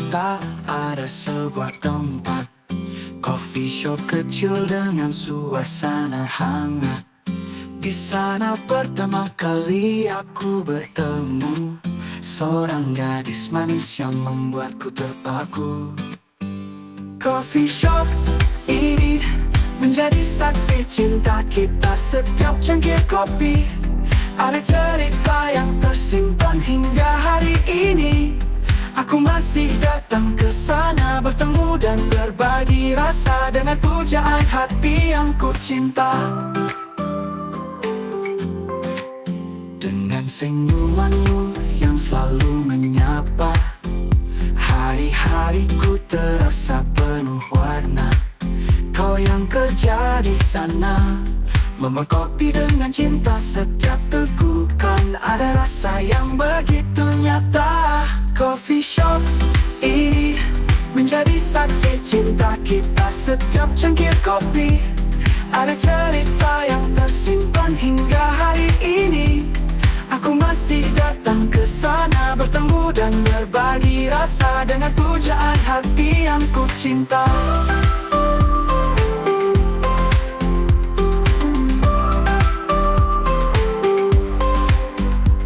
kota ada sebuah tempat coffee shop kecil dengan suasana hangat. Di sana pertama kali aku bertemu seorang gadis manis yang membuatku terpaku. Coffee shop ini menjadi saksi cinta kita. Setiap cangkir kopi ada cerita yang tersimpan hingga hari ini. Aku masih datang ke sana, bertemu dan berbagi rasa dengan pujaan hati yang ku cinta. Dengan senyumanmu yang selalu menyapa, hari-hariku terasa penuh warna. Kau yang kerja di sana, membuat kopi dengan cinta. Setiap tegukan ada rasa yang begitu nyata. Coffee shop ini menjadi saksi cinta kita. Setiap cangkir kopi ada cerita yang tersimpan hingga hari ini. Aku masih datang ke sana, bertemu dan berbagi rasa dengan pujaan hati yang ku cinta.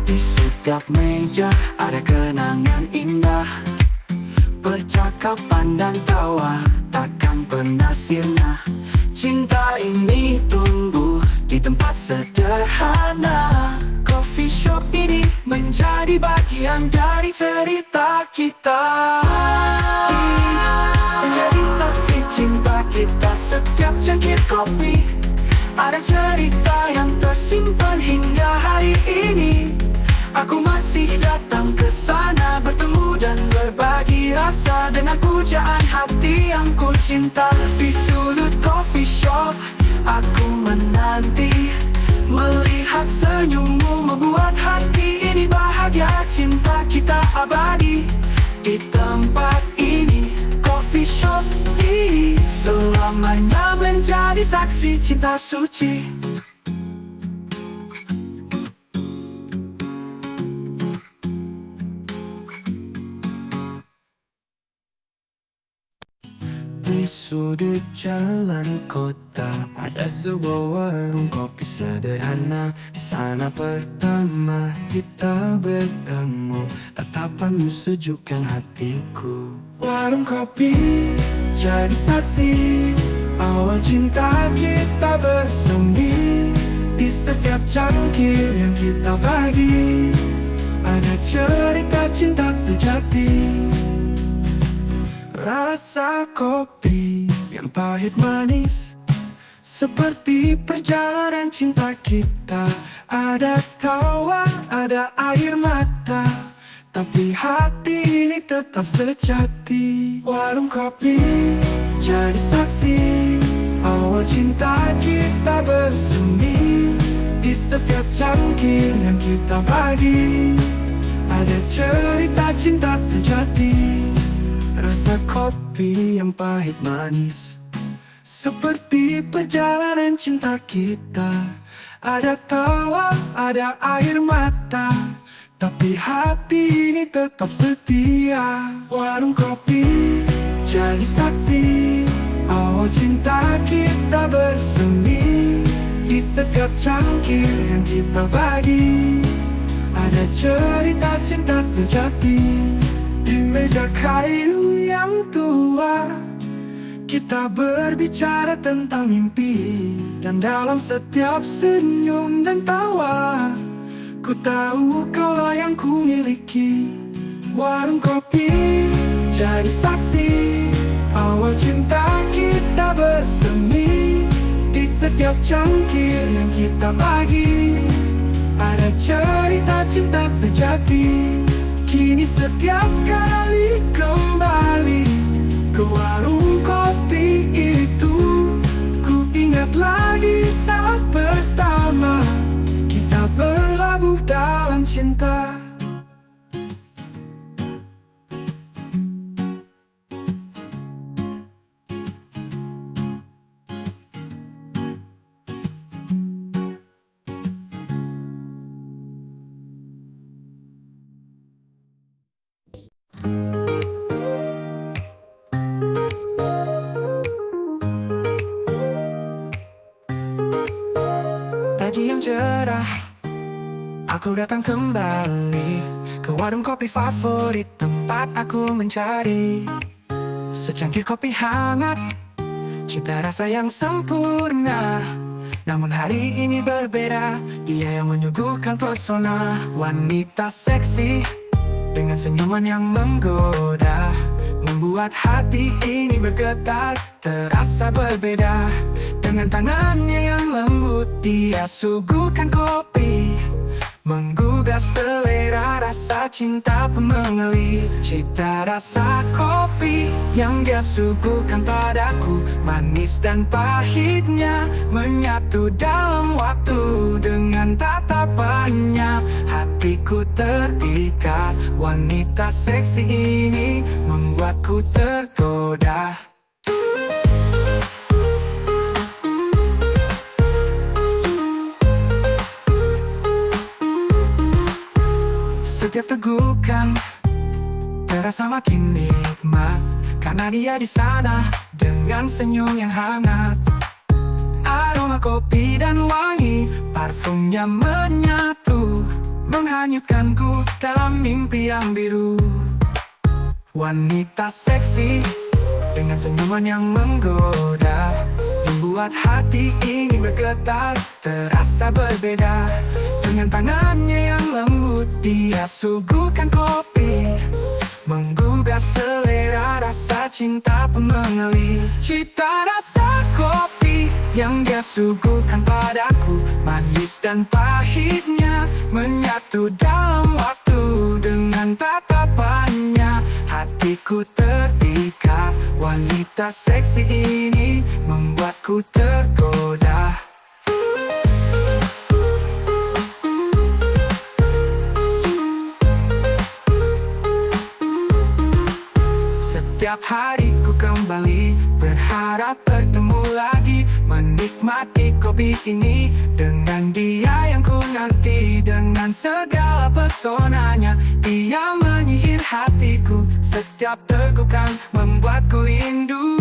Di setiap meja ada kenangan indah, percakapan dan tawa takkan pernah sirna. Cinta ini tumbuh di tempat sederhana. Coffee shop ini menjadi bagian dari cerita kita. Menjadi saksi cinta kita. Setiap cangkir kopi ada cerita yang tersimpan hingga hari ini. Aku masih datang ke sana, bertemu dan berbagi rasa dengan pujaan hati yang ku cinta. Di sudut coffee shop aku menanti, melihat senyummu membuat hati ini bahagia. Cinta kita abadi di tempat ini. Coffee shop ini selamanya menjadi saksi cinta suci. Di sudut jalan kota ada sebuah warung kopi sederhana. Di sana pertama kita bertemu, tatapanmu sejukkan hatiku. Warung kopi jadi saksi awal cinta kita bersemi. Di setiap cangkir yang kita bagi ada cerita cinta sejati. Rasa kopi yang pahit manis seperti perjalanan cinta kita. Ada tawa, ada air mata, tapi hati ini tetap sejati. Warung kopi jadi saksi awal cinta kita bersemi. Di setiap cangkir yang kita bagi ada cerita cinta sejati. Rasa kopi yang pahit manis seperti perjalanan cinta kita. Ada tawa, ada air mata, tapi hati ini tetap setia. Warung kopi jadi saksi awal cinta kita bersemi. Di setiap cangkir yang kita bagi ada cerita cinta sejati. Di meja kayu yang tua kita berbicara tentang mimpi, dan dalam setiap senyum dan tawa ku tahu kaulah yang ku miliki. Warung kopi jadi saksi awal cinta kita bersemi. Di setiap cangkir yang kita bagi ada cerita cinta sejati. Kini setiap kali kembali ke warung kopi itu, ku ingat lagi saat pertama kita berlabuh dalam cinta. pagi yang cerah, aku datang kembali ke warung kopi favorit, tempat aku mencari secangkir kopi hangat, cita rasa yang sempurna. Namun hari ini berbeda, dia yang menyuguhkan pesona. Wanita seksi dengan senyuman yang menggoda, membuat hati ini bergetar, terasa berbeda. Dengan tangannya yang lembut, dia suguhkan kopi, menggugah selera, rasa cinta pun mengalir. Cita rasa kopi yang dia suguhkan padaku, manis dan pahitnya menyatu dalam waktu. Dengan tatapannya hatiku terikat, wanita seksi ini membuatku tergoda. Setiap tegukan terasa makin nikmat, karena dia di sana dengan senyum yang hangat. Aroma kopi dan wangi parfumnya menyatu, menghanyutkanku dalam mimpi yang biru. Wanita seksi dengan senyuman yang menggoda, membuat hati ini bergetar, terasa berbeda. Dengan tangannya yang lembut, dia suguhkan kopi, menggugah selera, rasa cinta pun mengalir. Cita rasa kopi yang dia suguhkan padaku, manis dan pahitnya menyatu dalam waktu. Dengan tatapannya hatiku terikat, wanita seksi ini membuatku tergoda. Setiap hari ku kembali berharap bertemu lagi, menikmati kopi ini dengan dia yang ku nanti. Dengan segala pesonanya, dia menyihir hatiku, setiap tegukan membuatku rindu.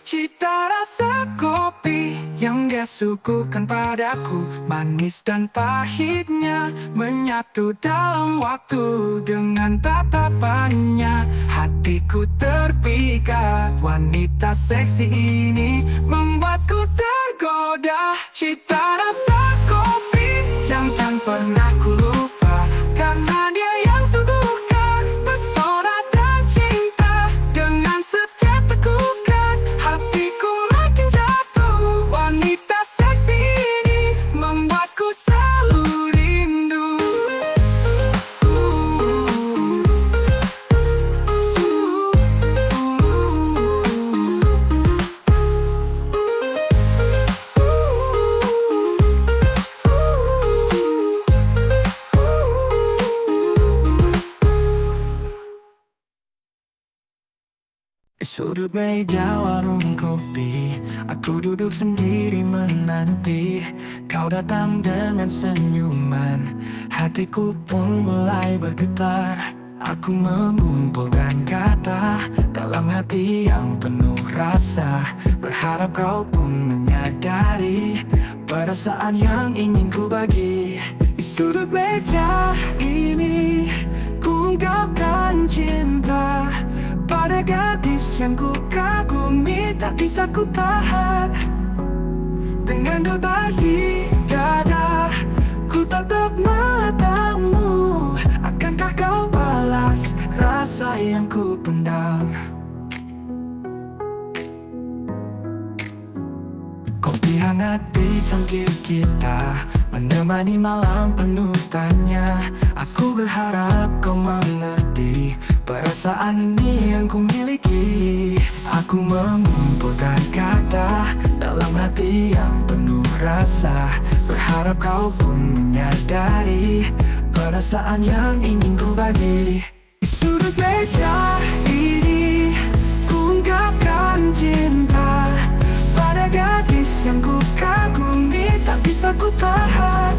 Cita rasa kopi yang dia suguhkan padaku, manis dan pahitnya menyatu dalam waktu. Dengan tatapannya hatiku terpikat, wanita seksi ini membuatku tergoda. Cita rasa kopi yang tak pernah ku lupa, karena dia yang suguhkan pesona dan cinta. Dengan setiap tegukan hatiku makin jatuh, wanita seksi ini membuatku selalu rindu. Di sudut meja warung kopi, aku duduk sendiri menanti kau datang dengan senyuman. Hatiku pun mulai bergetar, aku mengumpulkan kata dalam hati yang penuh rasa. Berharap kau pun menyadari perasaan yang ingin ku bagi. Di sudut meja ini ku ungkapkan cinta pada gadis yang ku kagumi, tak bisa ku tahan. Dengan debar di dada, ku tatap matamu. Akankah kau balas rasa yang ku pendam? Kopi hangat di cangkir kita menemani malam penuh tanya. Aku berharap kau mengerti perasaan ini yang ku miliki. Aku mengumpulkan kata dalam hati yang penuh rasa. Berharap kau pun menyadari perasaan yang ingin ku bagi. Di sudut meja ini ku ungkapkan cinta pada gadis yang ku kagumi, tak bisa ku tahan.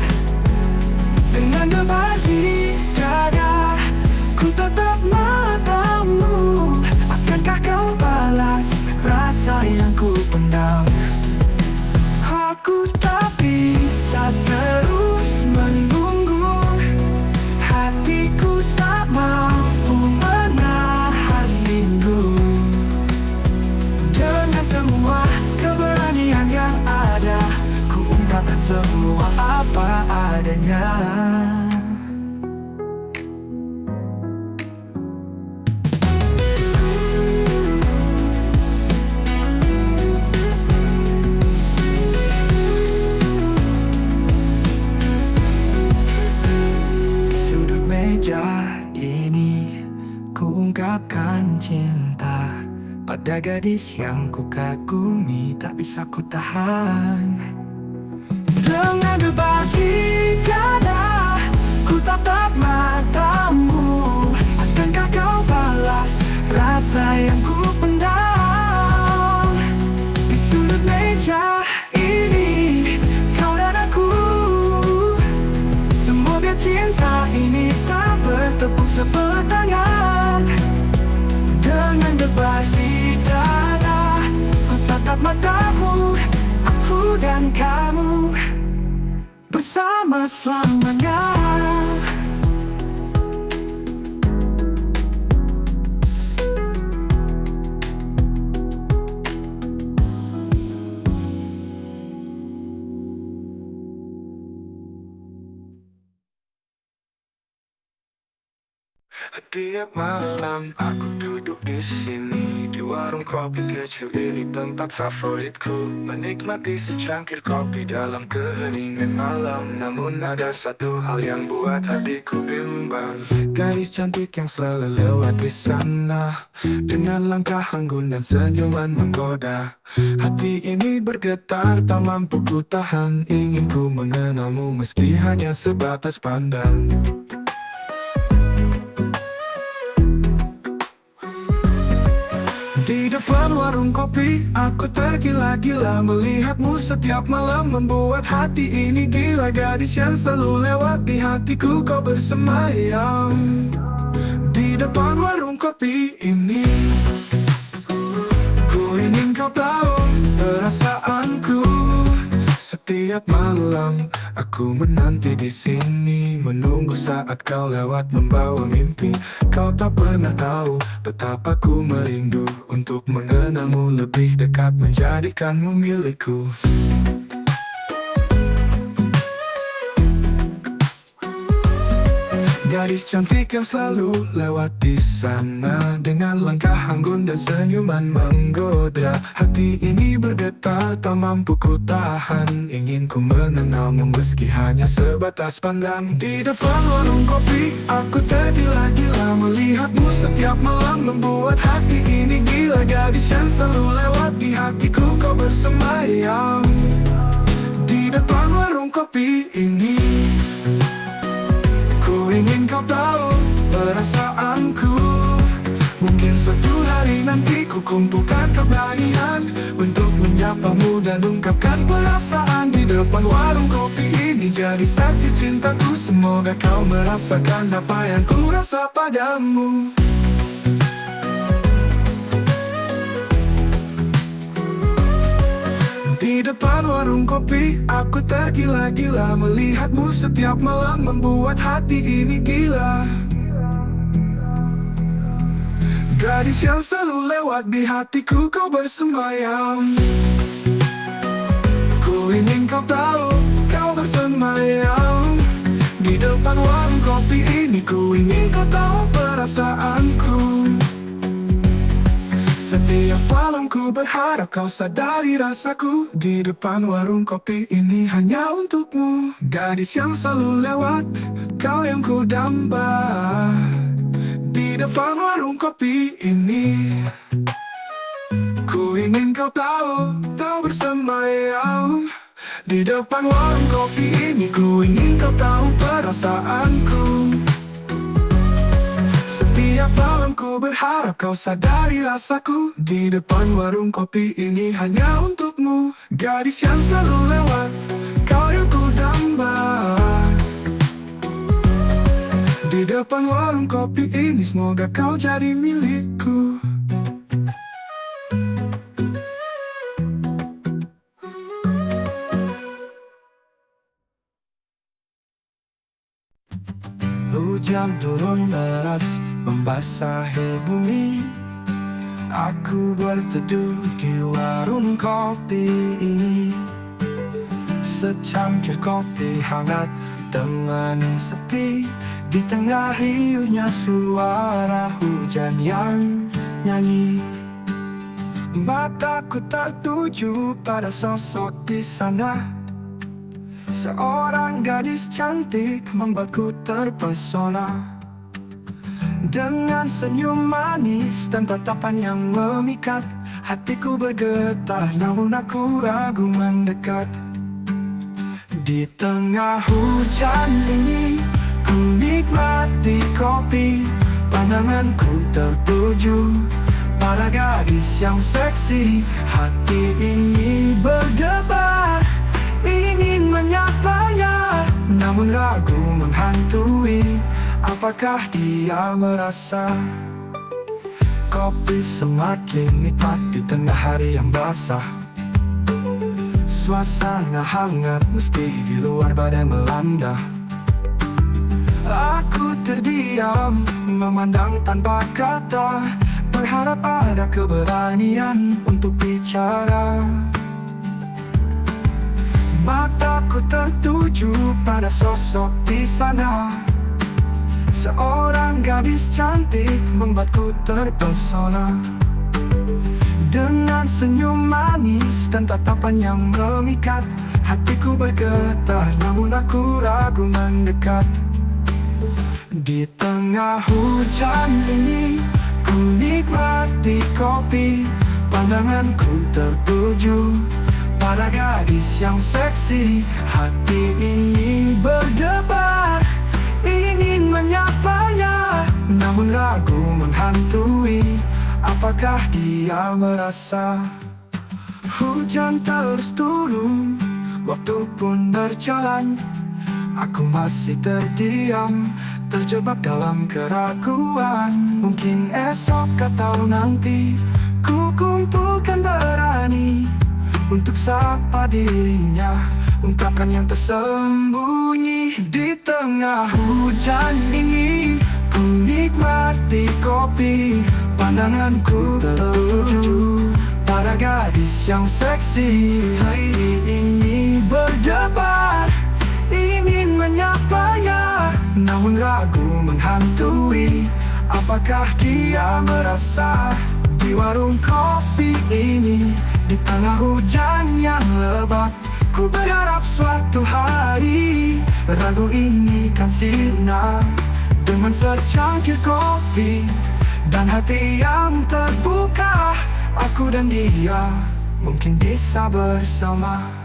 Dengan debar di dada, ku tatap matamu. Akankah kau balas rasa yang ku pendam? Aku tak bisa padanya. Sudut meja ini ku ungkapkan cinta pada gadis yang ku kagumi, tak bisa ku tahan. Dengan berbagi dada, ku tatap matamu. Akankah kau balas rasa yang ku pendam? Di sudut meja ini, kau dan aku. Semoga cinta ini tak bertepuk sebelah tangan. Dengan berbagi dada, ku tatap matamu. Aku dan kamu bersama selamanya. Tiap malam aku duduk di sini, di warung kopi kecil ini, tempat favoritku. Menikmati secangkir kopi dalam keheningan malam. Namun ada satu hal yang buat hatiku bimbang. Gadis cantik yang selalu lewat di sana, dengan langkah anggun dan senyuman menggoda. Hati ini bergetar, tak mampu ku tahan. Ingin ku mengenalmu meski hanya sebatas pandang. Di depan warung kopi, aku tergila-gila melihatmu setiap malam, membuat hati ini gila. Gadis yang selalu lewat di hatiku, kau bersemayam. Di depan warung kopi ini, ku ingin kau tahu perasaanku. Setiap malam aku menanti di sini, menunggu saat kau lewat membawa mimpi. Kau tak pernah tahu betapa ku merindu untuk mengenalmu lebih dekat, menjadikanmu milikku. Gadis cantik yang selalu lewat di sana, dengan langkah anggun dan senyuman menggoda. Hati ini bergetar, tak mampu ku tahan. Ingin ku mengenalmu meski hanya sebatas pandang. Di depan warung kopi, aku tergila-gila melihatmu setiap malam, membuat hati ini gila. Gadis yang selalu lewat di hatiku, kau bersemayam. Di depan warung kopi ini, ingin kau tahu perasaanku. Mungkin suatu hari nanti ku kumpulkan keberanian untuk menyapamu dan ungkapkan perasaan. Di depan warung kopi ini jadi saksi cintaku. Semoga kau merasakan apa yang ku rasa padamu. Di depan warung kopi, aku tergila-gila melihatmu setiap malam, membuat hati ini gila. Gadis yang selalu lewat di hatiku, kau bersemayam. Ku ingin kau tahu, kau bersemayam. Di depan warung kopi ini, ku ingin kau tahu perasaanku. Setiap malam ku berharap kau sadari rasaku. Di depan warung kopi ini hanya untukmu. Gadis yang selalu lewat, kau yang ku damba. Di depan warung kopi ini, ku ingin kau tahu, kau bersemayam. Di depan warung kopi ini, ku ingin kau tahu perasaanku. Setiap malam ku berharap kau sadari rasaku. Di depan warung kopi ini hanya untukmu. Gadis yang selalu lewat, kau yang ku damba. Di depan warung kopi ini, semoga kau jadi milikku. Hujan turun deras membasahi bumi. Aku berteduh di warung kopi ini. Secangkir kopi hangat ditemani sepi, di tengah riuhnya suara hujan yang nyanyi. Mataku tertuju pada sosok di sana. Seorang gadis cantik membuatku terpesona. Dengan senyum manis dan tatapan yang memikat, hatiku bergetar namun aku ragu mendekat. Di tengah hujan ini, ku nikmati kopi. Pandanganku tertuju pada gadis yang seksi. Hati ini berdebar, ingin menyapanya, namun ragu menghantui. Apakah dia merasa kopi semakin nikmat di tengah hari yang basah? Suasana hangat meski di luar badai melanda. Aku terdiam memandang tanpa kata, berharap ada keberanian untuk bicara. Mataku tertuju pada sosok di sana. Seorang gadis cantik membuatku terpesona. Dengan senyum manis dan tatapan yang memikat, hatiku bergetar namun aku ragu mendekat. Di tengah hujan ini, ku nikmati kopi. Pandanganku tertuju pada gadis yang seksi. Hati ini berdebar, ingin menyapanya, namun ragu menghantui. Apakah dia merasa? Hujan terus turun, waktu pun berjalan. Aku masih terdiam, terjebak dalam keraguan. Mungkin esok atau nanti ku kumpulkan berani untuk sapa dirinya, ungkapkan yang tersembunyi. Di tengah hujan ini, ku nikmati kopi. Pandanganku tertuju pada gadis yang seksi. Hari ini berdebar, ingin menyapanya, namun ragu menghantui. Apakah dia merasa? Di warung kopi ini, di tengah hujan yang lebat, ku berharap suatu hari ragu ini kan sirna. Dengan secangkir kopi dan hati yang terbuka, aku dan dia mungkin bisa bersama.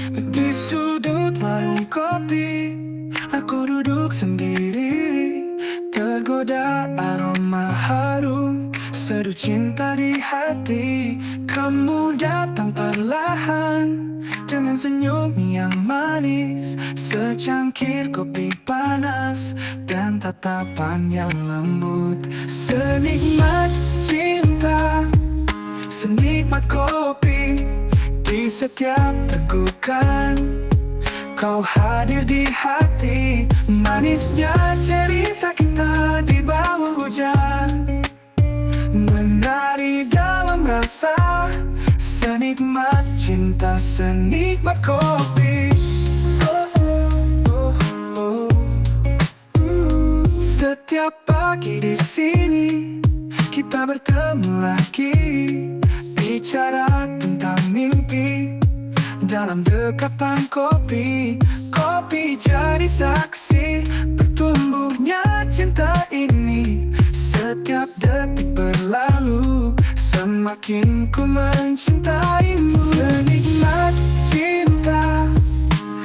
Di sudut warung kopi, aku duduk sendiri, tergoda aroma harum, seduh cinta di hati. Kamu datang perlahan dengan senyum yang manis, secangkir kopi panas dan tatapan yang lembut. Senikmat cinta, senikmat kopi, di setiap tegukan kau hadir di hati. Manisnya cerita kita di bawah hujan, menari dalam rasa. Senikmat cinta, senikmat kopi. Setiap pagi di sini kita bertemu lagi, bicara tentang mimpi dalam dekapan kopi. Kopi jadi saksi bertumbuhnya cinta ini. Setiap detik berlalu, semakin ku mencintaimu. Senikmat cinta,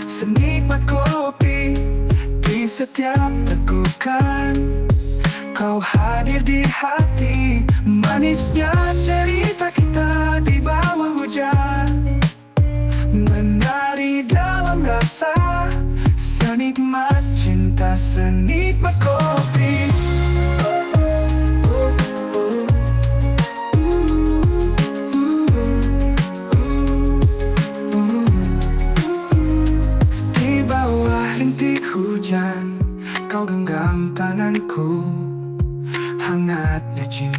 senikmat kopi, di setiap tegukan kau hadir di hati. Manisnya cerita kita di bawah hujan, menari dalam rasa. Senikmat cinta, senikmat kopi.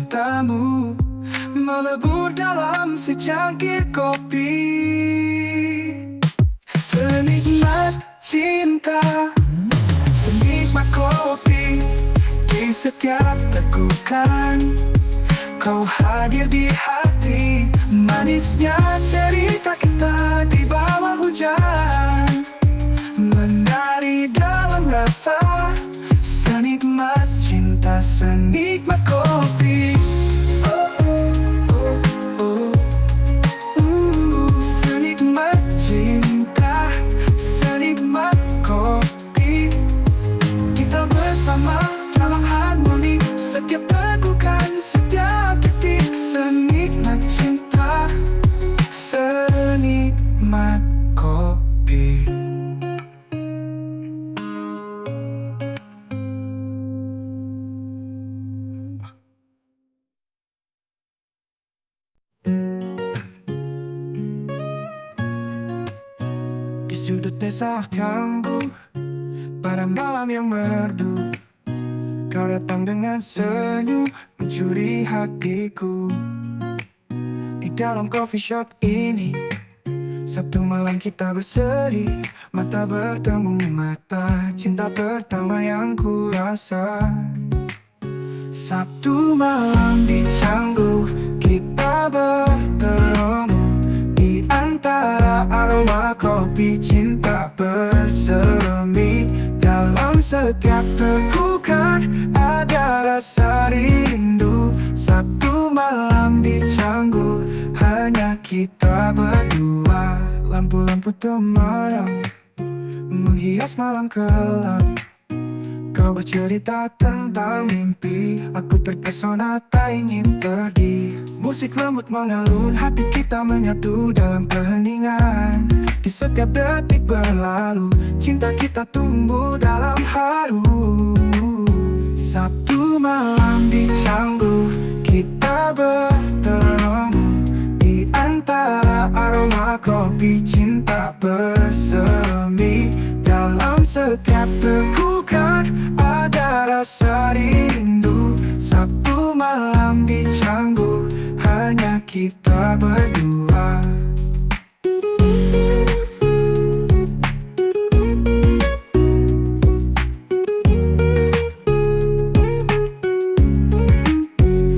cintamu melebur dalam secangkir kopi. Senikmat cinta, senikmat kopi. Di setiap tegukan kau hadir di hati. Manisnya cerita kita di bawah hujan, menari dalam rasa. Senikmat cinta, senikmat kopi. Senikmat cinta, senikmat kopi. Kita bersama dalam harmoni, setiap tegukan, setiap detik. Senikmat cinta, senikmat kopi. Di sudut desa kambuh, pada malam yang merdu, kau datang dengan senyum mencuri hatiku. Di dalam coffee shop ini, Sabtu malam kita berseri, mata bertemu mata, cinta pertama yang ku rasa. Sabtu malam di Canggu, kita bertemu di antara aroma kopi. Cinta bersemi dalam setiap tegukan, ada rasa rindu. Sabtu malam di Canggu, hanya kita berdua. Lampu-lampu temaram menghias malam kelam. Kau bercerita tentang mimpi, aku terpesona tak ingin pergi. Musik lembut mengalun, hati kita menyatu dalam keheningan. Di setiap detik berlalu, cinta kita tumbuh dalam haru. Sabtu malam di Canggu, kita bertemu di antara aroma kopi. Cinta bersemi dalam setiap tegukan, ada rasa rindu. Sabtu malam di Canggu, hanya kita berdua.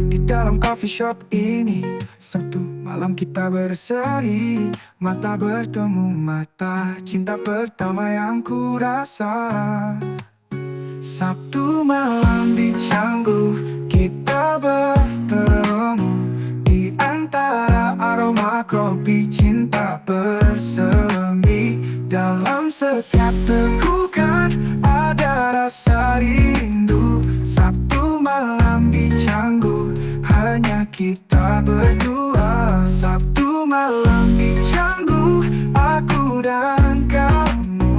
Di dalam coffee shop ini, Sabtu malam kita berseri, mata bertemu mata, cinta pertama yang ku rasa. Sabtu malam di Canggu, kita bertemu di antara aroma kopi. Cinta bersemi dalam setiap tegukan, ada rasa rindu. Sabtu malam di Canggu, hanya kita berdua. Sabtu malam di Canggu, aku dan kamu,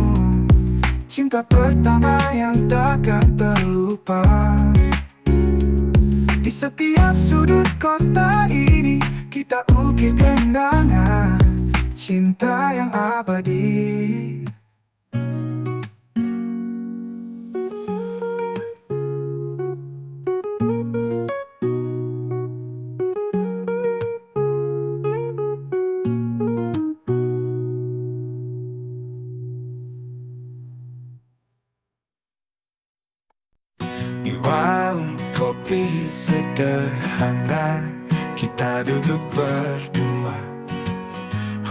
cinta pertama yang takkan terlupa. Di setiap sudut kota ini, kita ukir kenangan cinta yang abadi. Di warung kopi sederhana, kita duduk berdua.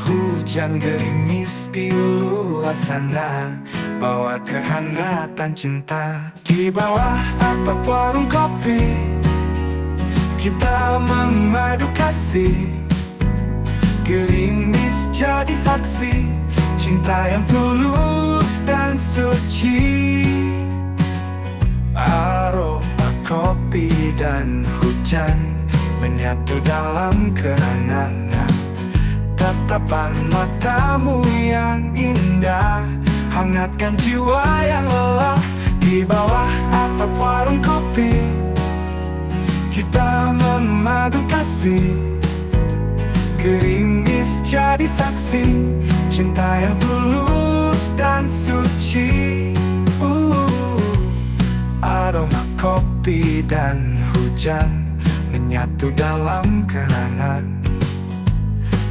Hujan gerimis di luar sana, bawa kehangatan cinta. Di bawah atap warung kopi, kita memadu kasih. Gerimis jadi saksi, cinta yang tulus dan suci. Aroma kopi dan hujan menyatu dalam kenangan. Tatapan matamu yang indah hangatkan jiwa yang lelah. Di bawah atap warung kopi, kita memadu kasih. Gerimis jadi saksi, cinta yang tulus dan suci. Aroma kopi dan hujan menyatu dalam kenangan.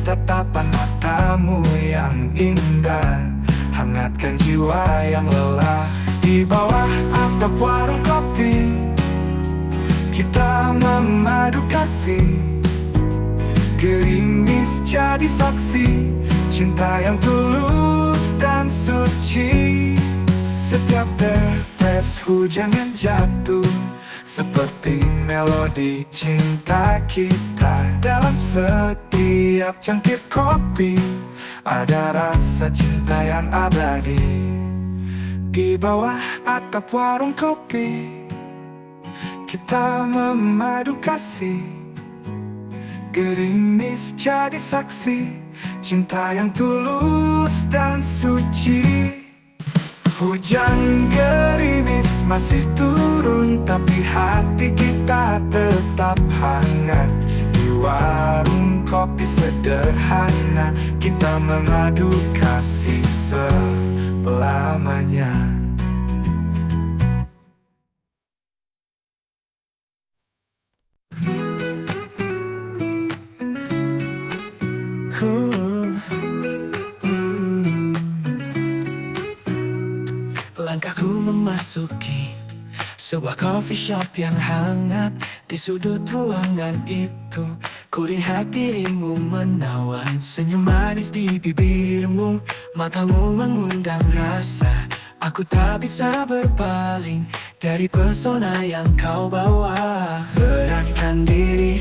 Tatapan matamu yang indah hangatkan jiwa yang lelah. Di bawah atap warung kopi kita memadu kasih. Gerimis jadi saksi cinta yang tulus dan suci. Setiap tetes hujan yang jatuh seperti melodi cinta kita. Dalam setiap cangkir kopi ada rasa cinta yang abadi. Di bawah atap warung kopi kita memadu kasih. Gerimis jadi saksi cinta yang tulus dan suci. Hujan gerimis masih turun, tapi hati kita tetap hangat. Di warung kopi sederhana kita mengadu kasih selamanya. Langkahku memasuki sebuah coffee shop yang hangat. Di sudut ruangan itu kulihat dirimu menawan. Senyum manis di bibirmu, matamu mengundang rasa. Aku tak bisa berpaling dari pesona yang kau bawa. Beranikan diri,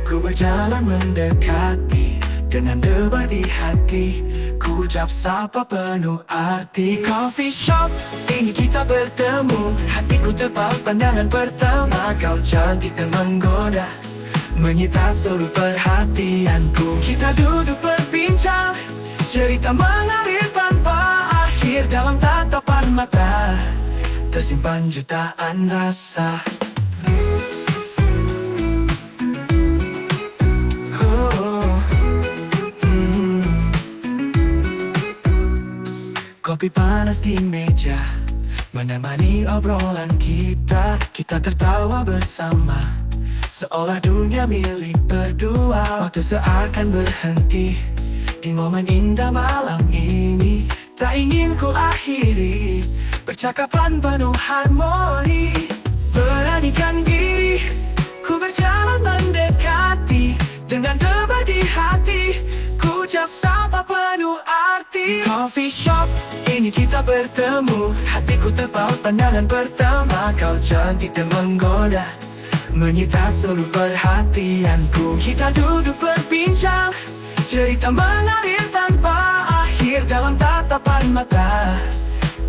ku berjalan mendekati. Dengan debar di hati, ku ucap sapa penuh arti. Coffee shop, ini kita bertemu. Hatiku terpaut pandangan pertama. Kau cantik dan menggoda, menyita seluruh perhatianku. Kita duduk berbincang, cerita mengalir tanpa akhir. Dalam tatapan mata tersimpan jutaan rasa. Kopi panas di meja menemani obrolan kita. Kita tertawa bersama, seolah dunia milik berdua. Waktu seakan berhenti di momen indah malam ini. Tak ingin ku akhiri percakapan penuh harmoni. Beranikan diri, ku berjalan mendekati. Dengan debar di hati, ku ucap sapa penuh arti. Coffee shop, ini kita bertemu. Hatiku terpaut pandangan pertama. Kau cantik dan menggoda, menyita seluruh perhatianku. Kita duduk berbincang, cerita mengalir tanpa akhir. Dalam tatapan mata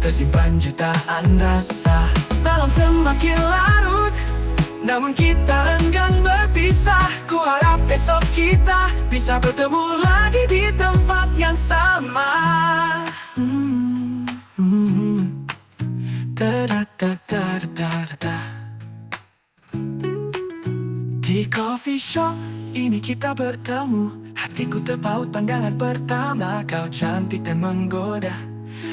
tersimpan jutaan rasa. Malam semakin larut, namun kita enggan berpisah. Ku harap besok kita bisa bertemu lagi di tempat yang sama. Di coffee shop ini kita bertemu. Hatiku terpaut pandangan pertama. Kau cantik dan menggoda,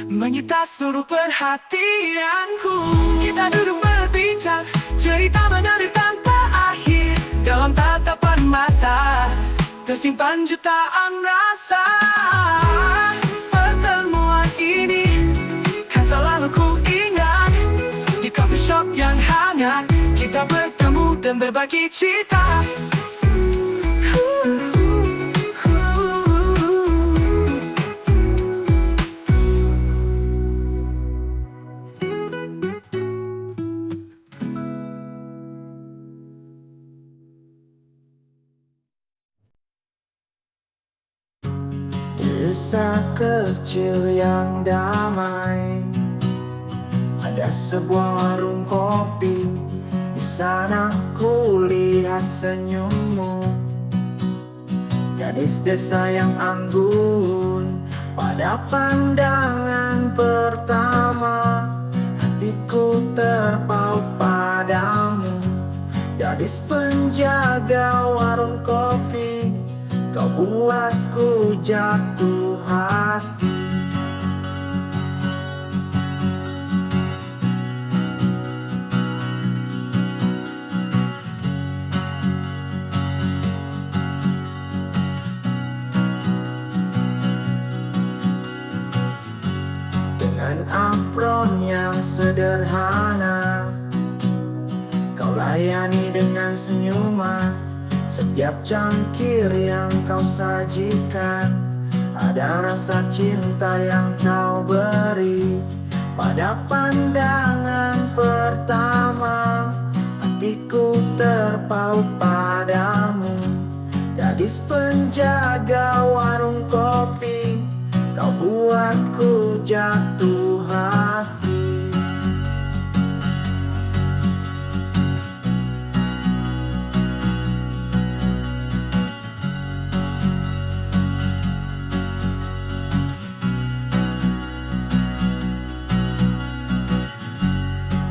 menyita seluruh perhatianku. Kita duduk berbincang, cerita mengalir tanpa akhir. Dalam tatapan mata tersimpan jutaan rasa. Pertemuan ini kan selalu ku ingat. Di coffee shop yang hangat kita bertemu dan berbagi cerita. Desa kecil yang damai, ada sebuah warung kopi. Di sana ku lihat senyummu, gadis desa yang anggun. Pada pandangan pertama, hatiku terpaut padamu. Gadis penjaga warung kopi, kau buatku jatuh hati. sederhana. Kau layani dengan senyuman setiap cangkir yang kau sajikan. Ada rasa cinta yang kau beri. Pada pandangan pertama, hatiku terpaut padamu. Gadis penjaga warung kopi, kau buatku jatuh hati.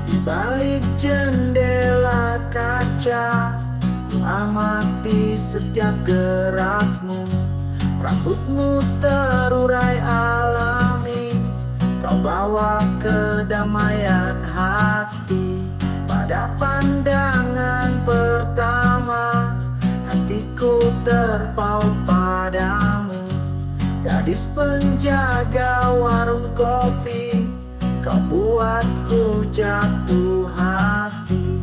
Di balik jendela kaca, ku amati setiap gerakmu. Rambutmu terurai alami, kau bawa kedamaian hati. Pada pandangan pertama, hatiku terpaut padamu. Gadis penjaga warung kopi, kau buatku jatuh hati.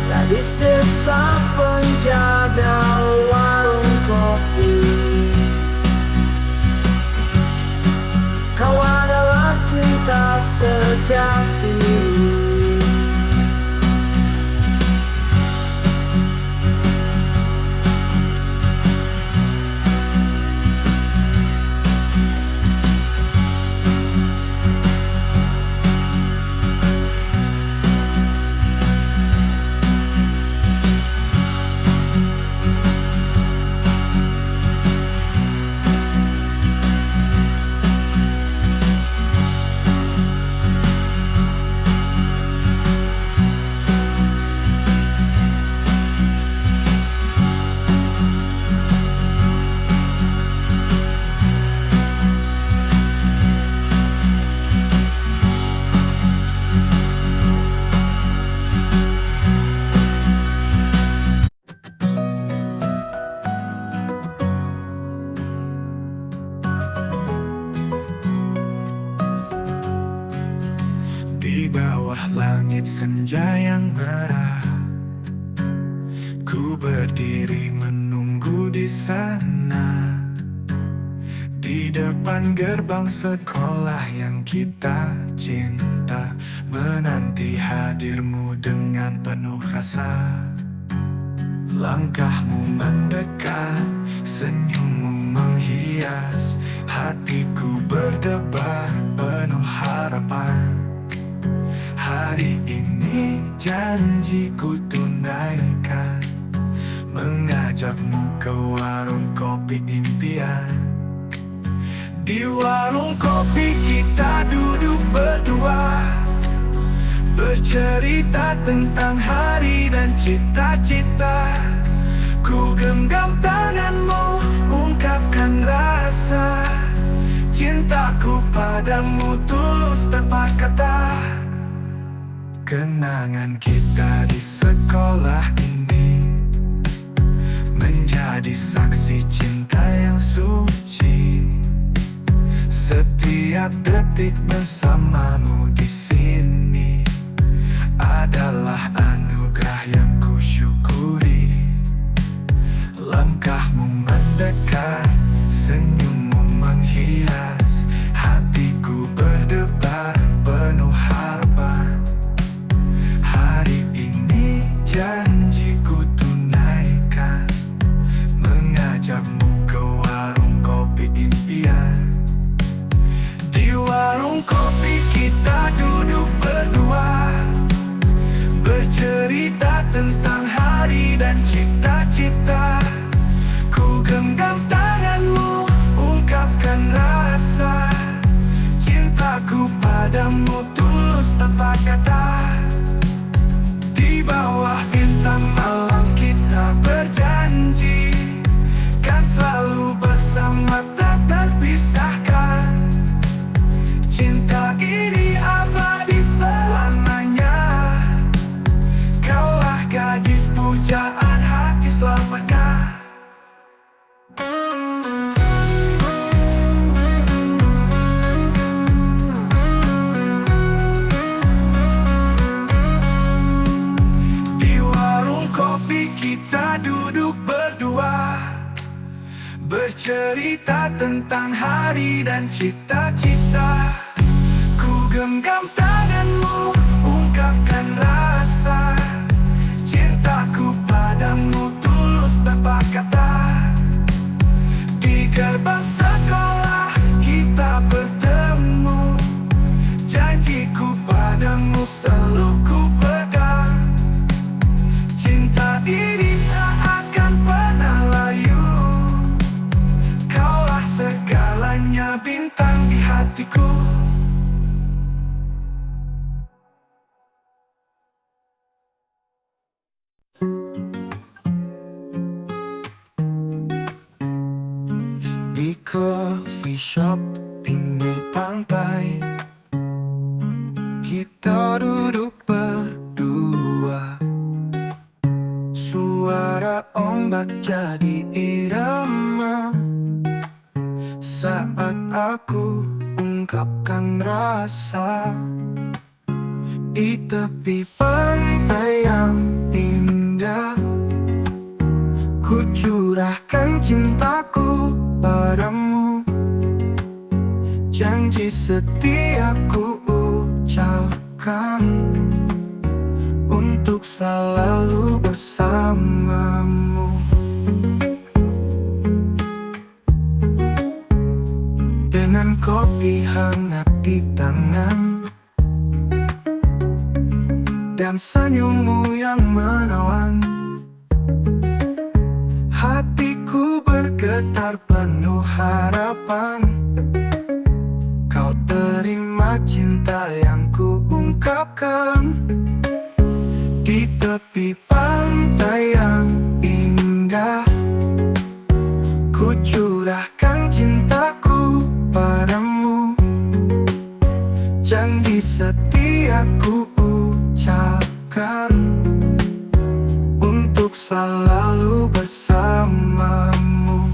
Gadis desa penjaga warung kopi, kau adalah cinta sejati. Di bawah langit senja yang merah, ku berdiri menunggu di sana. Di depan gerbang sekolah yang kita cinta, menanti hadirmu dengan penuh rasa. Langkahmu mendekat, senyummu menghias hatiku berdebar penuh harapan. Hari ini janjiku tunaikan, mengajakmu ke warung kopi impian. Di warung kopi kita duduk berdua, bercerita tentang hari dan cita-cita. Ku genggam tanganmu, ungkapkan rasa cintaku padamu tulus tanpa kata. Kenangan kita di sekolah ini menjadi saksi cinta yang suci. Setiap detik bersamamu di sini adalah anugerah yang kusyukuri. Langkahmu mendekat, senyummu menghias hatiku berdebar penuh harapan. Hari ini janjiku tunaikan, mengajakmu ke warung kopi impian. Di warung tentang hari dan cita-cita. Ku genggam tanganmu, ungkapkan rasa cintaku padamu tulus tanpa kata. Di bawah bintang malam kita berjanji kan selalu bersama tak terpisahkan. Cinta ini abadi selamanya. Kaulah gadis pujaan hati selamanya. Kita duduk berdua, bercerita tentang hari dan cita-cita. Ku genggam tanganmu, ungkapkan rasa cintaku padamu tulus tanpa kata. Di gerbang sekolah kita bertemu, janjiku padamu selalu ku pegang. Cinta ini tak akan pernah layu. Kaulah segalanya, bintang di hatiku. Di coffee shop pinggir pantai, kita duduk berdua. Suara ombak jadi irama saat aku ungkapkan rasa. Di tepi pantai yang indah, ku curahkan cintaku padamu. Janji setia ku ucapkan untuk selalu bersamamu. Dengan kopi hangat di tangan dan senyummu yang menawan, hatiku bergetar penuh harapan. Kau terima cinta yang ku ungkapkan. Di tepi pantai yang indah, ku curahkan cintaku padamu. Janji setia ku ucapkan untuk selalu bersamamu.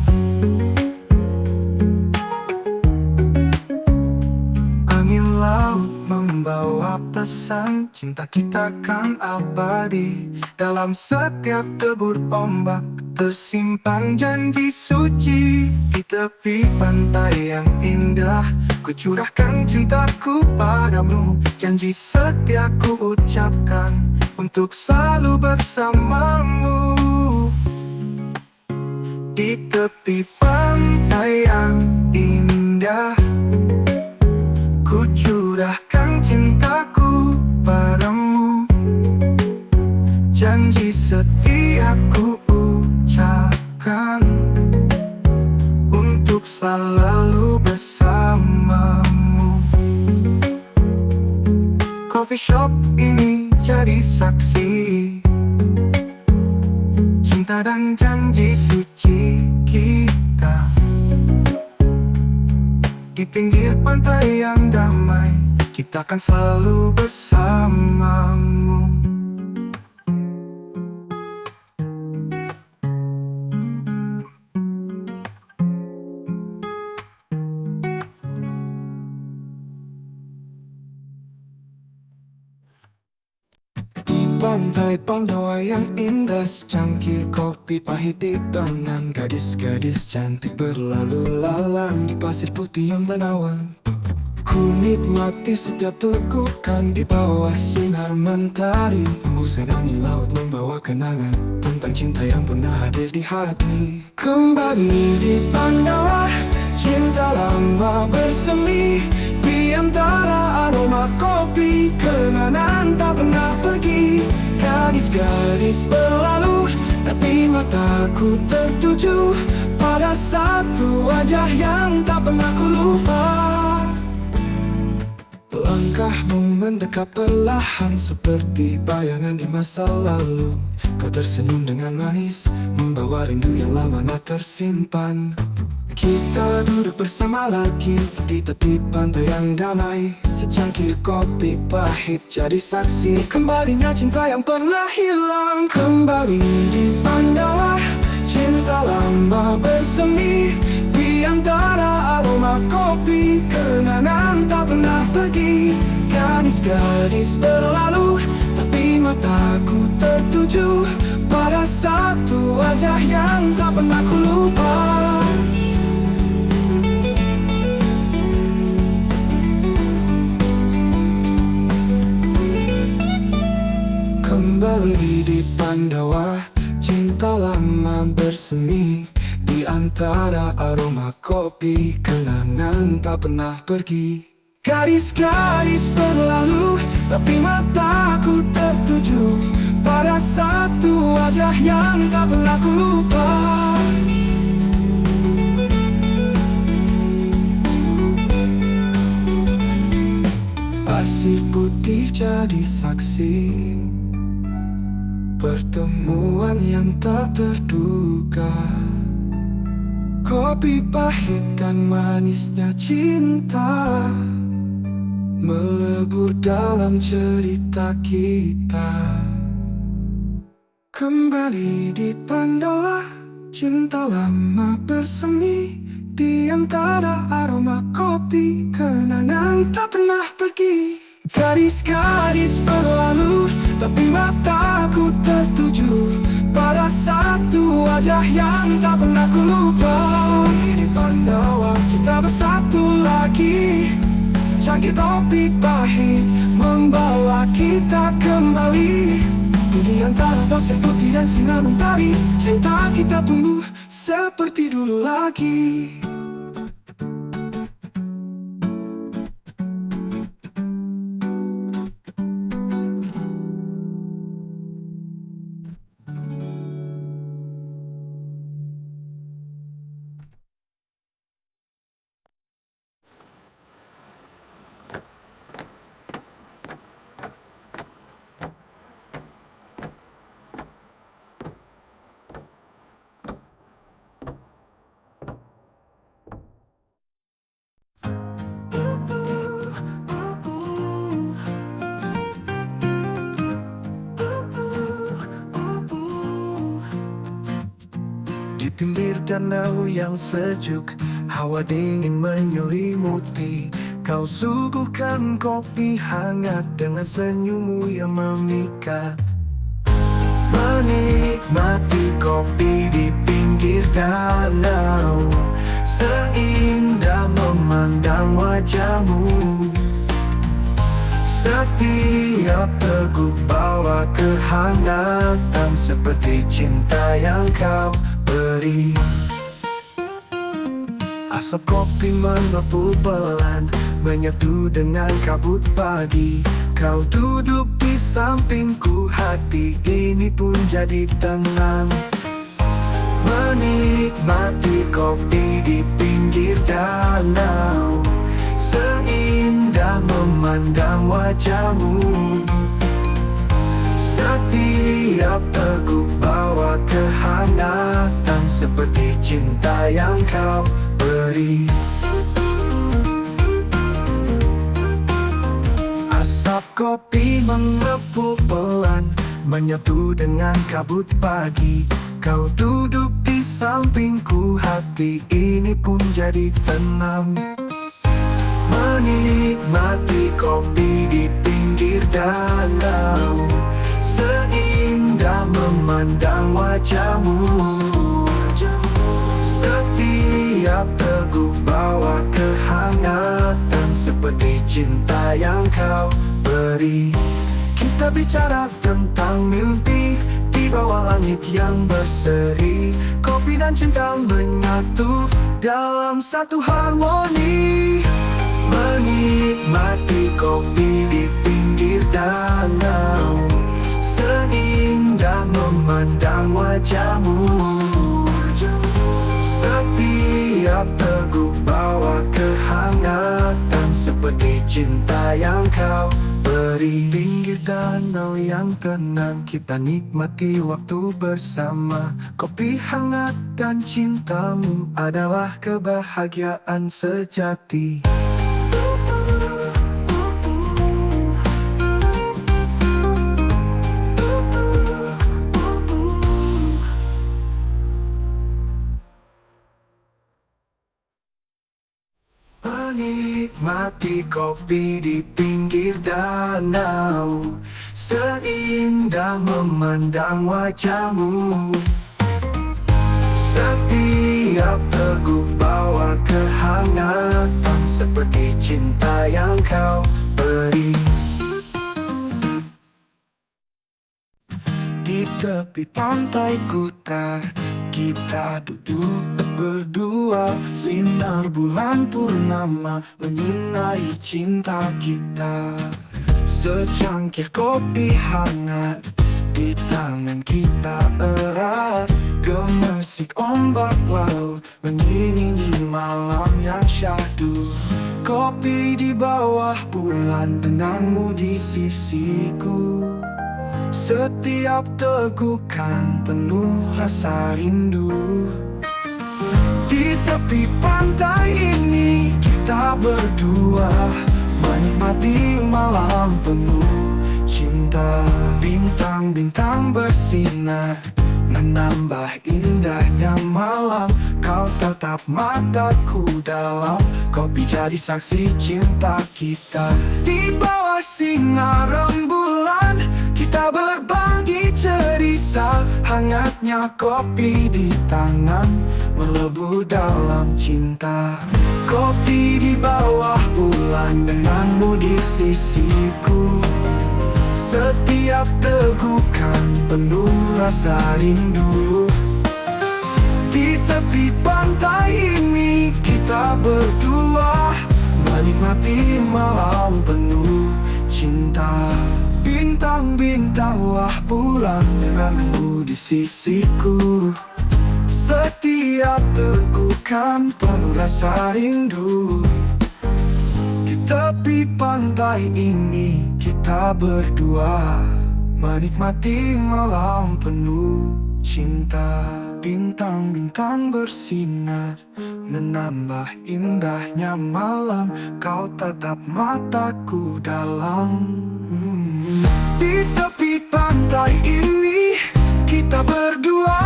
Angin laut membawa pesan, cinta kita kan abadi. Dalam setiap debur ombak tersimpan janji suci. Di tepi pantai yang indah, ku curahkan cintaku padamu. Janji setia ku ucapkan untuk selalu bersamamu. Di tepi pantai yang indah, ku curahkan cintaku padamu. Janji setia ku ucapkan untuk selalu bersamamu. Coffee shop ini jadi saksi cinta dan janji suci kita. Di pinggir pantai yang damai, kita akan selalu bersamamu. Pantai Pandawa yang indah, secangkir kopi pahit di tangan. Gadis-gadis cantik berlalu lalang di pasir putih yang menawan. Ku nikmati setiap tekukan di bawah sinar mentari. Hembusan angin laut membawa kenangan tentang cinta yang pernah hadir di hati. Kembali di Pandawa, cinta lama bersemi di antara aroma kopi. Kenangan tak pernah pergi, Gadis-gadis berlalu, tapi mataku tertuju pada satu wajah yang tak pernah ku lupa. Langkahmu mendekat perlahan seperti bayangan di masa lalu. Kau tersenyum dengan manis, membawa rindu yang lama tak tersimpan. Kita duduk bersama lagi di tepi pantai yang damai. Secangkir kopi pahit jadi saksi kembalinya cinta yang pernah hilang. Kembali di Pandawa, cinta lama bersemi di antara aroma kopi. Kenangan tak pernah pergi. Gadis-gadis berlalu, tapi mataku tertuju pada satu wajah yang tak pernah ku lupa. Kembali di Pandawa, cinta lama bersemi di antara aroma kopi. Kenangan tak pernah pergi. Gadis-gadis berlalu, tapi mataku tertuju pada satu wajah yang tak pernah ku lupa. Pasir putih jadi saksi pertemuan yang tak terduga. Kopi pahit dan manisnya cinta melebur dalam cerita kita. Kembali di Pandawa, cinta lama bersemi di antara aroma kopi. Kenangan tak pernah pergi. Gadis-gadis berlalu, tapi mataku tertuju pada satu wajah yang tak pernah ku lupa. Di Pandawa kita bersatu lagi. Secangkir kopi pahit membawa kita kembali di antara pasir putih dan sinar mentari. Cinta kita tumbuh seperti dulu lagi. Di pinggir danau yang sejuk, hawa dingin menyelimuti. Kau suguhkan kopi hangat dengan senyummu yang memikat. Menikmati kopi di pinggir danau, seindah memandang wajahmu. Setiap teguk bawa kehangatan seperti cinta yang kau beri. Asap kopi mengepul pelan, menyatu dengan kabut pagi. Kau duduk di sampingku, hati ini pun jadi tenang. Menikmati kopi di pinggir danau, seindah memandang wajahmu. Setiap teguk bawa kehangatan seperti cinta yang kau beri. Asap kopi mengepul pelan, menyatu dengan kabut pagi. Kau duduk di sampingku, hati ini pun jadi tenang. Menikmati kopi di pinggir danau, seindah memandang wajahmu. Setiap teguk bawa kehangatan seperti cinta yang kau beri. Kita bicara tentang mimpi di bawah langit yang berseri. Kopi dan cinta menyatu dalam satu harmoni. Menikmati kopi di pinggir danau, seindah wajahmu. Setiap teguk bawa kehangatan seperti cinta yang kau beri. Pinggir danau yang tenang kita nikmati waktu bersama. Kopi hangat dan cintamu adalah kebahagiaan sejati. Menikmati kopi di pinggir danau, seindah memandang wajahmu. Setiap teguk bawa kehangatan seperti cinta yang kau beri. Di tepi pantai Kuta kita duduk berdua. Sinar bulan purnama menyinari cinta kita. Secangkir kopi hangat di tangan kita erat. Gemersik ombak laut mengiringi malam yang syahdu. Kopi di bawah bulan, denganmu di sisiku. Setiap tegukan penuh rasa rindu. Di tepi pantai ini kita berdua menikmati malam penuh cinta. Bintang-bintang bersinar menambah indahnya malam. Kau tatap mataku dalam, kopi jadi saksi cinta kita. Di bawah sinar rembulan kita berbagi cerita. Hangatnya kopi di tangan melebu dalam cinta. Kopi di bawah bulan, denganmu di sisiku. Setiap tegukan penuh rasa rindu. Di tepi pantai ini kita berdua menikmati malam penuh cinta. Bintang-bintang wah bulan, denganmu di sisiku. Setiap tegukan penuh rasa rindu. Di tepi pantai ini kita berdua menikmati malam penuh cinta. Bintang-bintang bersinar menambah indahnya malam. Kau tatap mataku dalam. Di tepi pantai ini kita berdua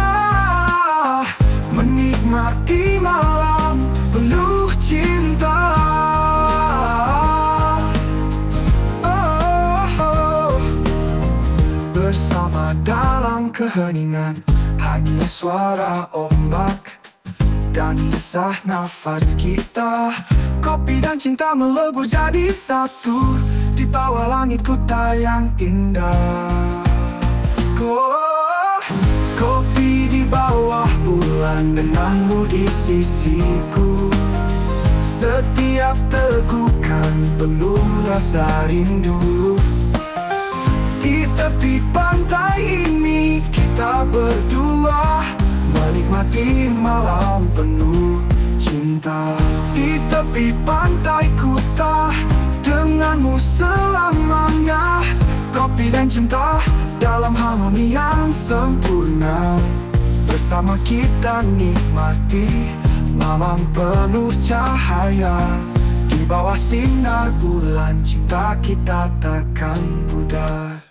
menikmati malam penuh cinta. Bersama dalam keheningan, hanya suara ombak dan desah nafas kita. Kopi dan cinta melebur jadi satu di bawah langit Kuta yang indah. Kopi di bawah bulan, denganmu di sisiku. Setiap tegukan penuh rasa rindu. Di tepi pantai ini kita berdua menikmati malam penuh cinta. Di tepi pantai Kuta, denganmu selamanya. Kopi dan cinta dalam harmoni yang sempurna. Bersama kita nikmati malam penuh cahaya. Di bawah sinar bulan, cinta kita takkan pudar.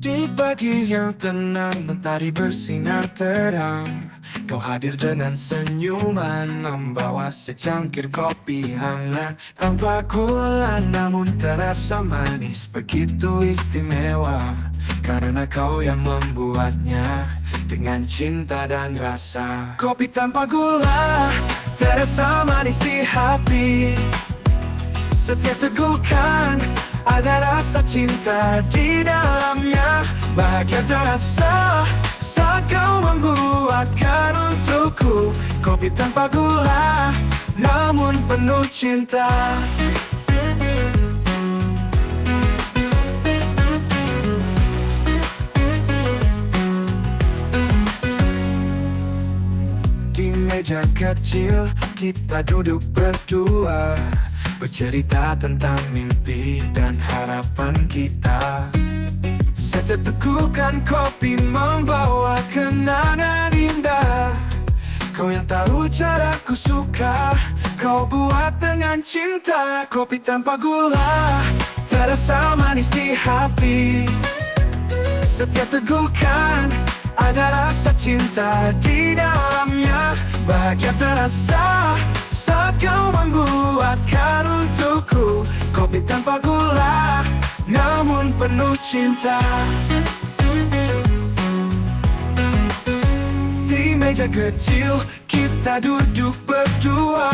Di pagi yang tenang, mentari bersinar terang. Kau hadir dengan senyuman, membawa secangkir kopi hangat. Tanpa gula namun terasa manis, begitu istimewa. Karena kau yang membuatnya dengan cinta dan rasa. Kopi tanpa gula terasa manis di hati. Setiap tegukan ada rasa cinta di dalamnya. Bahagia terasa untukku. Kopi tanpa gula, namun penuh cinta. Di meja kecil kita duduk berdua, bercerita tentang mimpi dan harapan kita. Setiap tegukan kopi membawa kenangan indah. Kau yang tahu caraku suka, kau buat dengan cinta. Kopi tanpa gula, terasa manis di hati. Setiap tegukan ada rasa cinta di dalamnya. Bahagia terasa saat kau membuatkan untukku. Kopi tanpa gula, namun penuh cinta. Di meja kecil kita duduk berdua,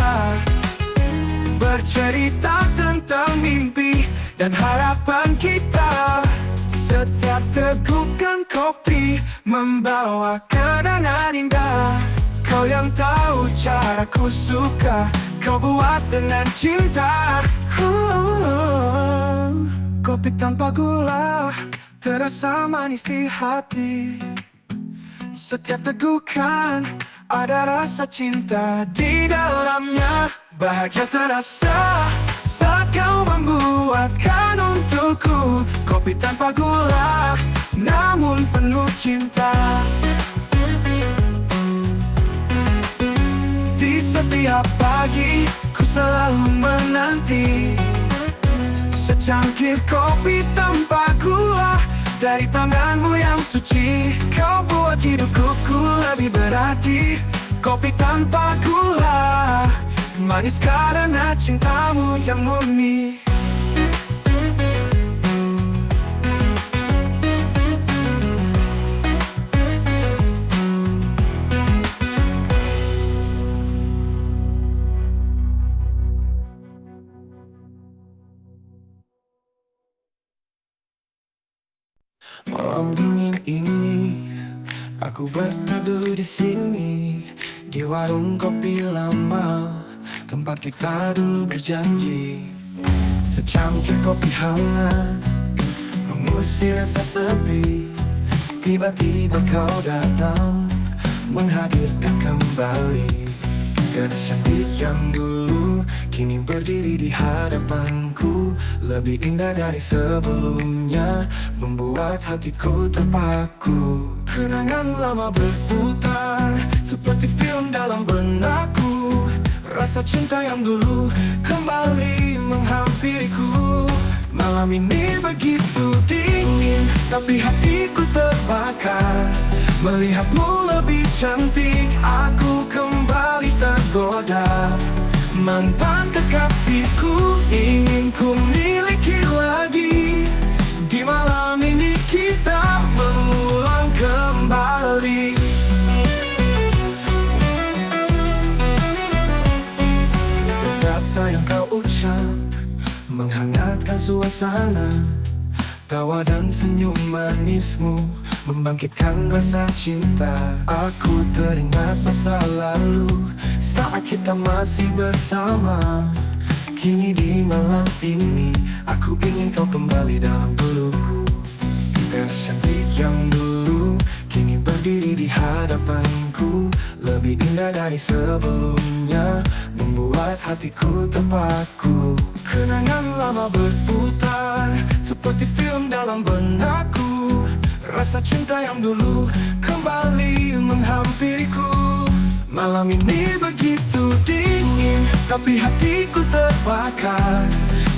bercerita tentang mimpi dan harapan kita. Setiap tegukan kopi membawa kenangan indah. Kau yang tahu caraku suka, kau buat dengan cinta. Kopi tanpa gula, terasa manis di hati. Setiap tegukan ada rasa cinta di dalamnya. Bahagia terasa saat kau membuatkan untukku. Kopi tanpa gula, namun penuh cinta. Di setiap pagi ku selalu menanti secangkir kopi tanpa gula dari tanganmu yang suci. Kau buat hidupku lebih berarti. Kopi tanpa gula, manis karena cintamu yang murni. Malam dingin ini, aku berteduh di sini, di warung kopi lama, tempat kita dulu berjanji. Secangkir kopi hangat mengusir rasa sepi. Tiba-tiba kau datang, menghadirkan kembali gadis cantik yang dulu kini berdiri di hadapanku. Lebih indah dari sebelumnya, membuat hatiku terpaku. Kenangan lama berputar seperti film dalam benakku. Rasa cinta yang dulu kembali menghampiriku. Malam ini begitu dingin, tapi hatiku terbakar. Melihatmu lebih cantik, aku kembali tergoda. Mantan kekasihku, ingin ku miliki lagi. Di malam ini kita mengulang kembali. Kata yang kau ucap menghangatkan suasana. Tawa dan senyum manismu membangkitkan rasa cinta. Aku teringat masa lalu saat kita masih bersama. Kini di malam ini aku ingin kau kembali dalam pelukku. Gadis cantik yang dulu kini berdiri di hadapanku. Lebih indah dari sebelumnya, membuat hatiku terpaku. Kenangan lama berputar seperti film dalam benakku. Rasa cinta yang dulu kembali menghampiriku. Malam ini begitu dingin, tapi hatiku terbakar.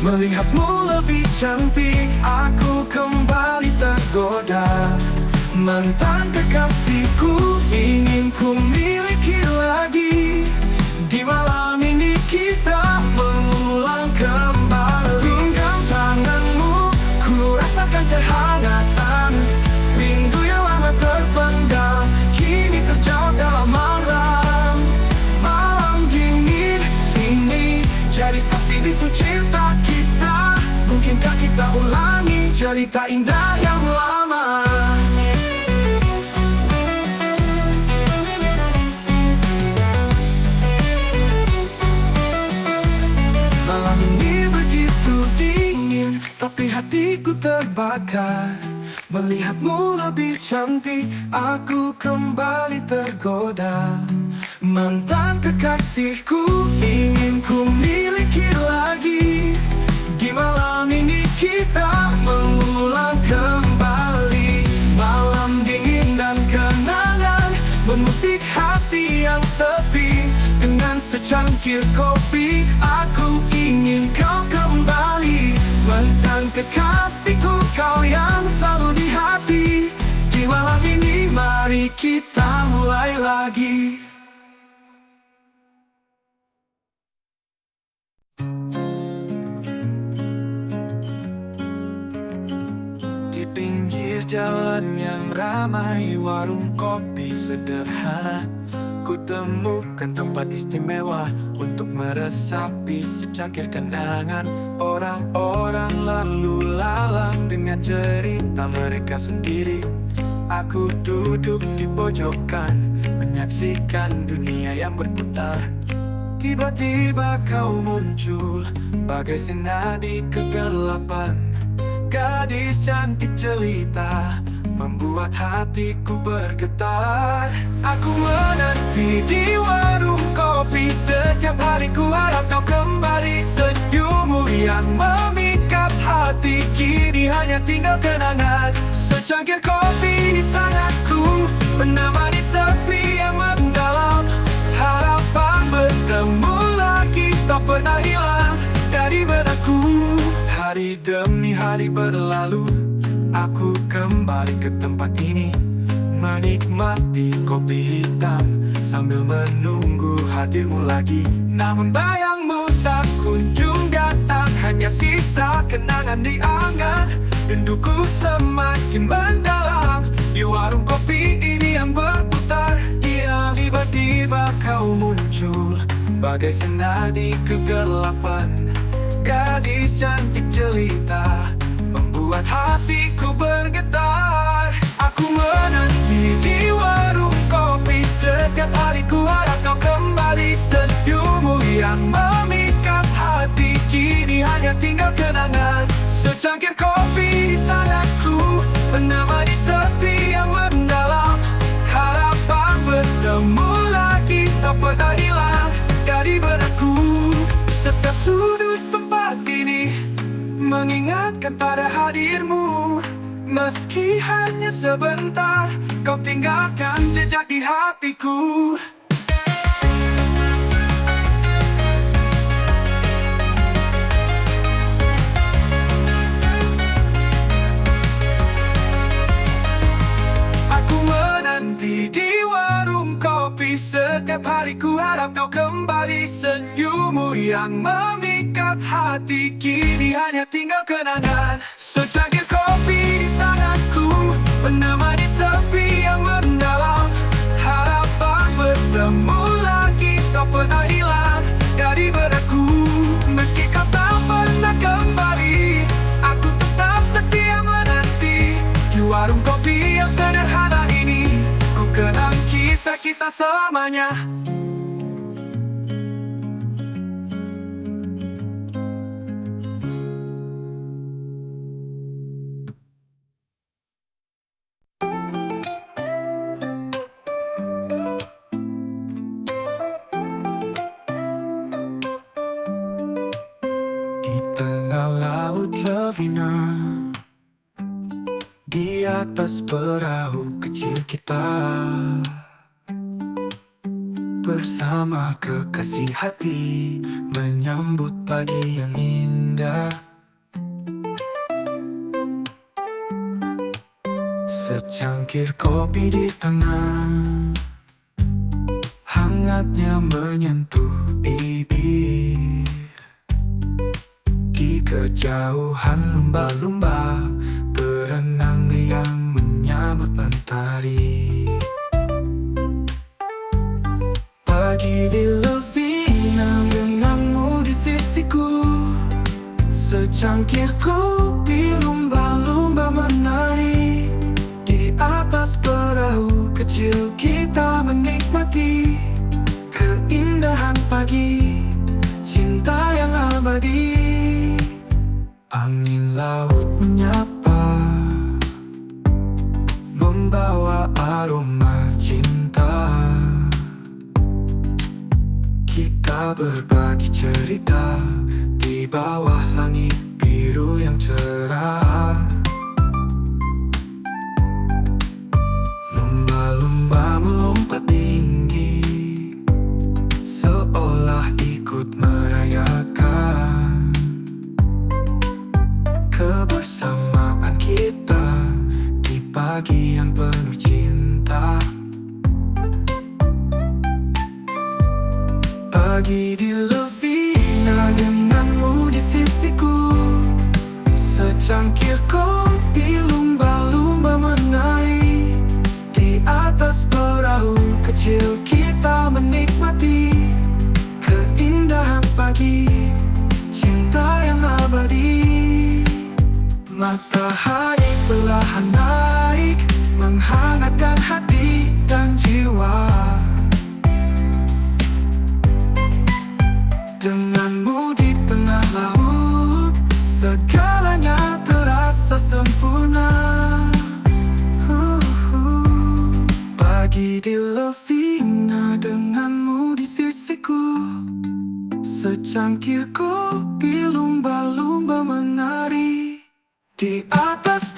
Melihatmu lebih cantik, aku kembali tergoda. Mantan kekasihku, ingin ku miliki lagi. Di malam ini kita mengulang kembali. Genggam tanganmu, ku rasakan kehangatan. Rindu yang lama terpendam, kini terjawab dalam malam. Malam dingin ini jadi saksi bisu cinta kita. Mungkinkah kita ulangi cerita indah yang lama? terbakar. Melihatmu lebih cantik, aku kembali tergoda. Mantan kekasihku, ingin ku miliki lagi. Di malam ini kita mengulang kembali malam dingin dan kenangan, memusik hati yang sepi. Dengan secangkir kopi, aku ingin kau kembali. Mantan kekasihku, kau yang selalu di hati. Di malam ini mari kita mulai lagi. Di pinggir jalan yang ramai, warung kopi sederhana, ku temukan tempat istimewa untuk meresapi secangkir kenangan. Orang-orang lalu lalang dengan cerita mereka sendiri. Aku duduk di pojokan, menyaksikan dunia yang berputar. Tiba-tiba kau muncul, bagai sinar di kegelapan. Gadis cantik jelita, membuat hatiku bergetar. Aku menanti di warung kopi, setiap hari ku harap kau kembali. Senyummu yang memikat hati, kini hanya tinggal kenangan. Secangkir kopi di tanganku, menemani sepi yang mendalam. Harapan bertemu lagi tak pernah hilang dari benakku. Hari demi hari berlalu, aku kembali ke tempat ini, menikmati kopi hitam sambil menunggu hadirmu lagi. Namun bayangmu tak kunjung datang, hanya sisa kenangan di angan. Rinduku semakin mendalam di warung kopi ini yang berputar. Iya, tiba-tiba kau muncul, bagai sinar di kegelapan. Gadis cantik jelita, membuat hatiku bergetar. Aku menanti di warung kopi, setiap hari ku harap kau kembali. Senyummu yang memikat hati, kini hanya tinggal kenangan. Secangkir kopi di tanganku, menemani sepi yang mendalam. Harapan bertemu lagi tak pernah hilang dari benakku. Setiap sudut tempat ini mengingatkan pada hadirmu. Meski hanya sebentar, kau tinggalkan jejak di hatiku. Aku menanti di warung kopi, setiap hari ku harap kau kembali. Senyummu yang memikat hati, kini hanya tinggal kenangan. Secangkir kopi di tanganku, menemani sepi yang mendalam. Harapan bertemu lagi tak pernah hilang dari benakku. Meski kau tak pernah kembali, aku tetap setia menanti. Di warung kopi yang sederhana ini, ku kenang kisah kita selamanya. Di tengah laut Levina, di atas perahu kecil kita, bersama kekasih hati, menyambut pagi yang indah. Secangkir kopi di tangan, hangatnya menyentuh bibir. Di kejauhan lumba-lumba berenang yang menyambut mentari. Pagi di Levina, denganmu di sisiku. Secangkir kopi, lumba-lumba menari. Di atas perahu kecil kita menikmati keindahan pagi, cinta yang abadi. Angin laut menyapa, membawa aroma cinta. Kita berbagi cerita di bawah langit biru yang cerah. Lumba-lumba melompat tinggi, seolah ikut merayakan kebersamaan kita di pagi yang penuh cinta. Pagi di Levina denganmu di sisiku, secangkir kopi, lumba-lumba menari di atas perahu kecil, kita menikmati keindahan pagi, cinta yang abadi. Matahari perlahan naik, menghangatkan hati dan jiwa. Denganmu di tengah laut, segalanya terasa sempurna. Pagi di Levina denganmu di sisiku, secangkir kopi, lumba-lumba menari di atas